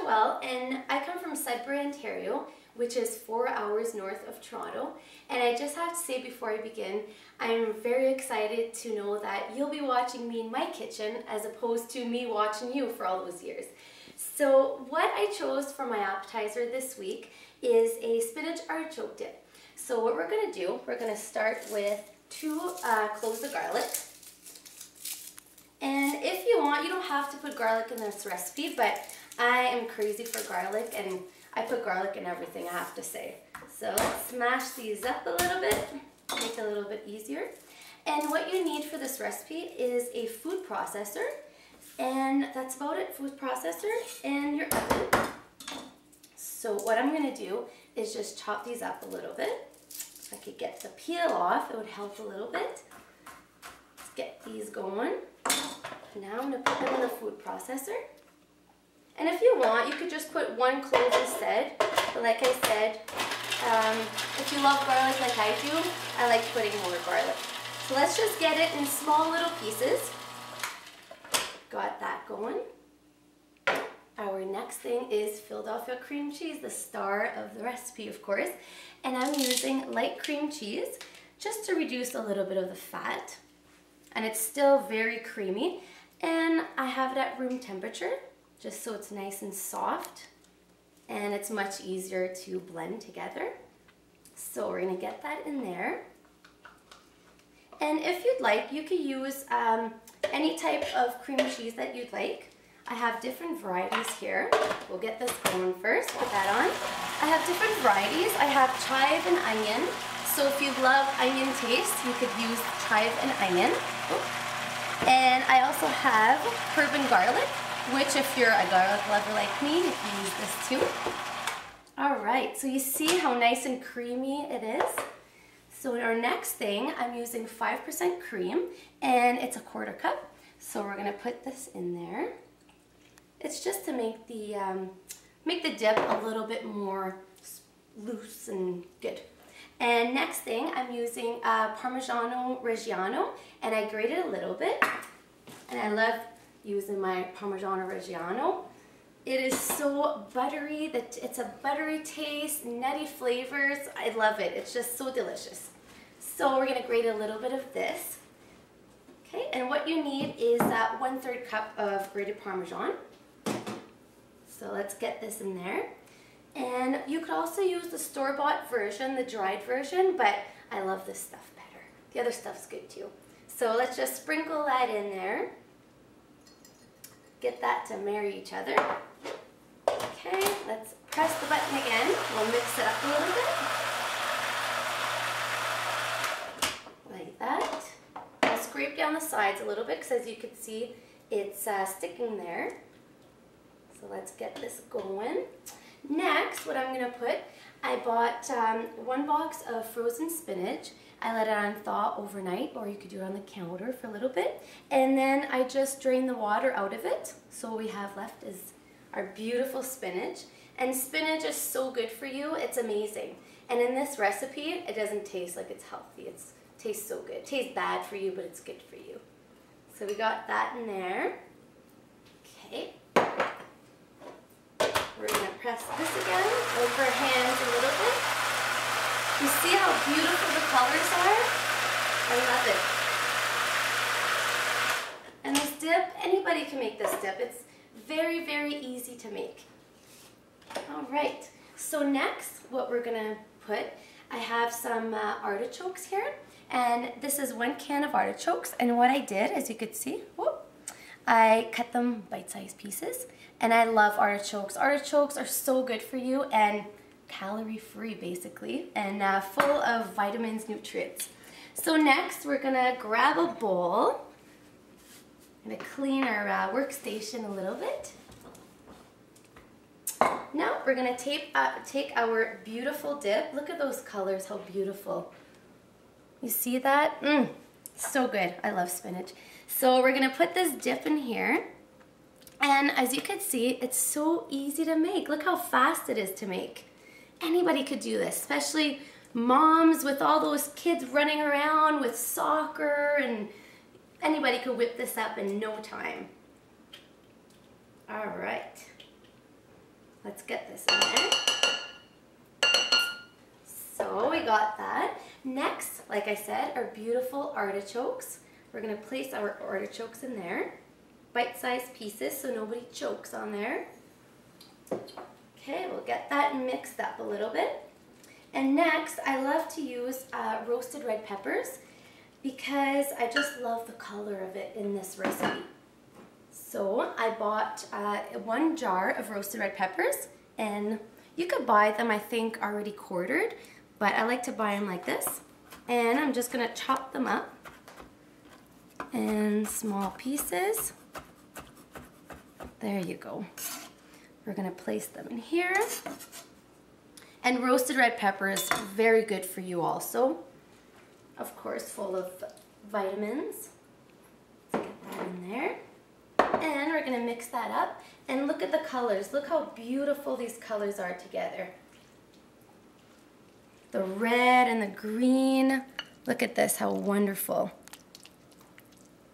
Joelle, and I come from Sudbury, Ontario, which is 4 hours north of Toronto. And I just have to say before I begin, I'm very excited to know that you'll be watching me in my kitchen as opposed to me watching you for all those years. So what I chose for my appetizer this week is a spinach artichoke dip. So what we're going to do, we're going to start with 2 cloves of garlic. And if you want, you don't have to put garlic in this recipe, but I am crazy for garlic and I put garlic in everything, I have to say. So let's smash these up a little bit, make it a little bit easier. And what you need for this recipe is a food processor, and that's about it, food processor and your oven. So what I'm going to do is just chop these up a little bit. If I could get the peel off, it would help a little bit. Let's get these going. Now I'm going to put them in the food processor. And if you want, you could just put 1 clove instead. But like I said, if you love garlic like I do, I like putting more garlic. So let's just get it in small little pieces. Got that going. Our next thing is Philadelphia cream cheese, the star of the recipe, of course. And I'm using light cream cheese just to reduce a little bit of the fat. And it's still very creamy. And I have it at room temperature, just so it's nice and soft. And it's much easier to blend together. So we're going to get that in there. And if you'd like, you could use any type of cream cheese that you'd like. I have different varieties here. We'll get this going first, put that on. I have different varieties. I have chive and onion. So if you love onion taste, you could use chive and onion. And I also have herb and garlic, which if you're a garlic lover like me, you can use this too. All right, so you see how nice and creamy it is. So our next thing, I'm using 5% cream, and it's a 1/4 cup. So we're gonna put this in there. It's just to make the dip a little bit more loose and good. And next thing, I'm using Parmigiano Reggiano, and I grated a little bit. And I love using my Parmigiano Reggiano. It is so buttery, it's a buttery taste, nutty flavors. I love it, it's just so delicious. So we're gonna grate a little bit of this. Okay, and what you need is 1/3 cup of grated Parmesan. So let's get this in there. And you could also use the store-bought version, the dried version, but I love this stuff better. The other stuff's good too. So let's just sprinkle that in there. Get that to marry each other. Okay, let's press the button again. We'll mix it up a little bit. Like that. I'll scrape down the sides a little bit because as you can see, it's sticking there. So let's get this going. Next, what I'm going to put, I bought 1 box of frozen spinach. I let it on thaw overnight, or you could do it on the counter for a little bit. And then I just drain the water out of it. So what we have left is our beautiful spinach. And spinach is so good for you, it's amazing. And in this recipe, it doesn't taste like it's healthy. It tastes so good. It tastes bad for you, but it's good for you. So we got that in there. Okay. We're going to press this again over our hands a little bit. You see how beautiful the colors are? I love it. And this dip, anybody can make this dip. It's very, very easy to make. All right, so next what we're going to put, I have some artichokes here. And this is 1 can of artichokes. And what I did, as you could see, I cut them bite-sized pieces. And I love artichokes. Artichokes are so good for you and calorie-free basically, and full of vitamins, nutrients. So next we're gonna grab a bowl. I'm gonna clean our workstation a little bit. Now we're gonna take our beautiful dip. Look at those colors, how beautiful. You see that? So good. I love spinach. So we're gonna put this dip in here. And as you can see, it's so easy to make. Look how fast it is to make. Anybody could do this, especially moms with all those kids running around with soccer, and anybody could whip this up in no time. All right. Let's get this in there. So we got that. Next, like I said, our beautiful artichokes. We're going to place our artichokes in there. Bite-sized pieces so nobody chokes on there. Okay, we'll get that mixed up a little bit. And next, I love to use roasted red peppers because I just love the color of it in this recipe. So I bought 1 jar of roasted red peppers, and you could buy them, I think, already quartered, but I like to buy them like this. And I'm just gonna chop them up in small pieces. There you go. We're gonna place them in here. And roasted red pepper is very good for you also. Of course, full of vitamins. Let's get that in there. And we're gonna mix that up. And look at the colors. Look how beautiful these colors are together. The red and the green. Look at this, how wonderful.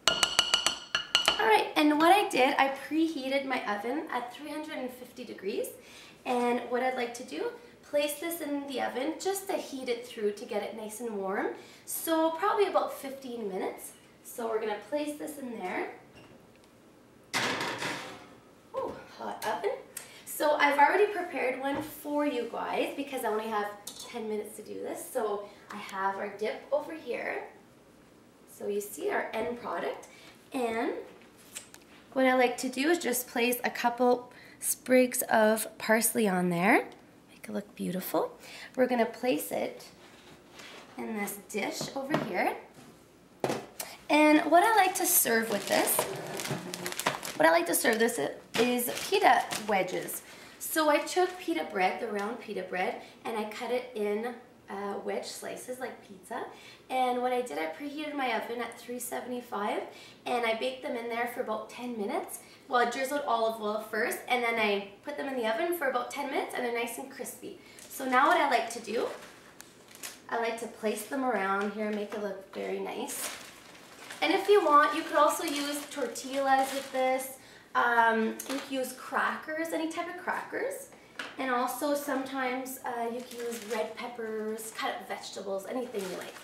All right, and what I did, I preheated my oven at 350 degrees. And what I'd like to do, place this in the oven just to heat it through to get it nice and warm. So probably about 15 minutes. So we're gonna place this in there. Oh, hot oven. So I've already prepared one for you guys because I only have 10 minutes to do this. So I have our dip over here. So you see our end product. And what I like to do is just place a couple sprigs of parsley on there. Make it look beautiful. We're gonna place it in this dish over here. And what I like to serve with this, is pita wedges. So I took pita bread, the round pita bread, and I cut it in wedge slices like pizza. And what I did, I preheated my oven at 375 and I baked them in there for about 10 minutes. Well, I drizzled olive oil first and then I put them in the oven for about 10 minutes and they're nice and crispy. So now what I like to do, I like to place them around here and make it look very nice. And if you want, you could also use tortillas with this. You can use crackers, any type of crackers. And also sometimes you can use red peppers, cut up vegetables, anything you like.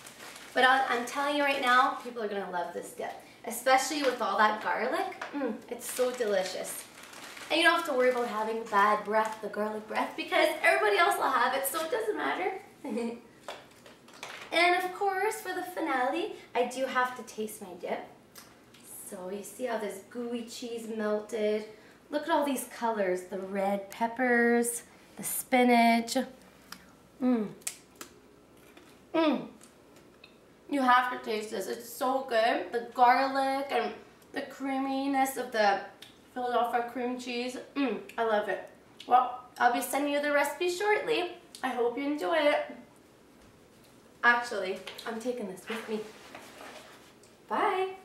But I'm telling you right now, people are gonna love this dip, especially with all that garlic. It's so delicious. And you don't have to worry about having bad breath, the garlic breath, because everybody else will have it, so it doesn't matter. And of course, for the finale, I do have to taste my dip. So you see how this gooey cheese melted. Look at all these colors, the red peppers, the spinach. You have to taste this, it's so good. The garlic and the creaminess of the Philadelphia cream cheese. I love it. Well, I'll be sending you the recipe shortly. I hope you enjoy it. Actually, I'm taking this with me. Bye.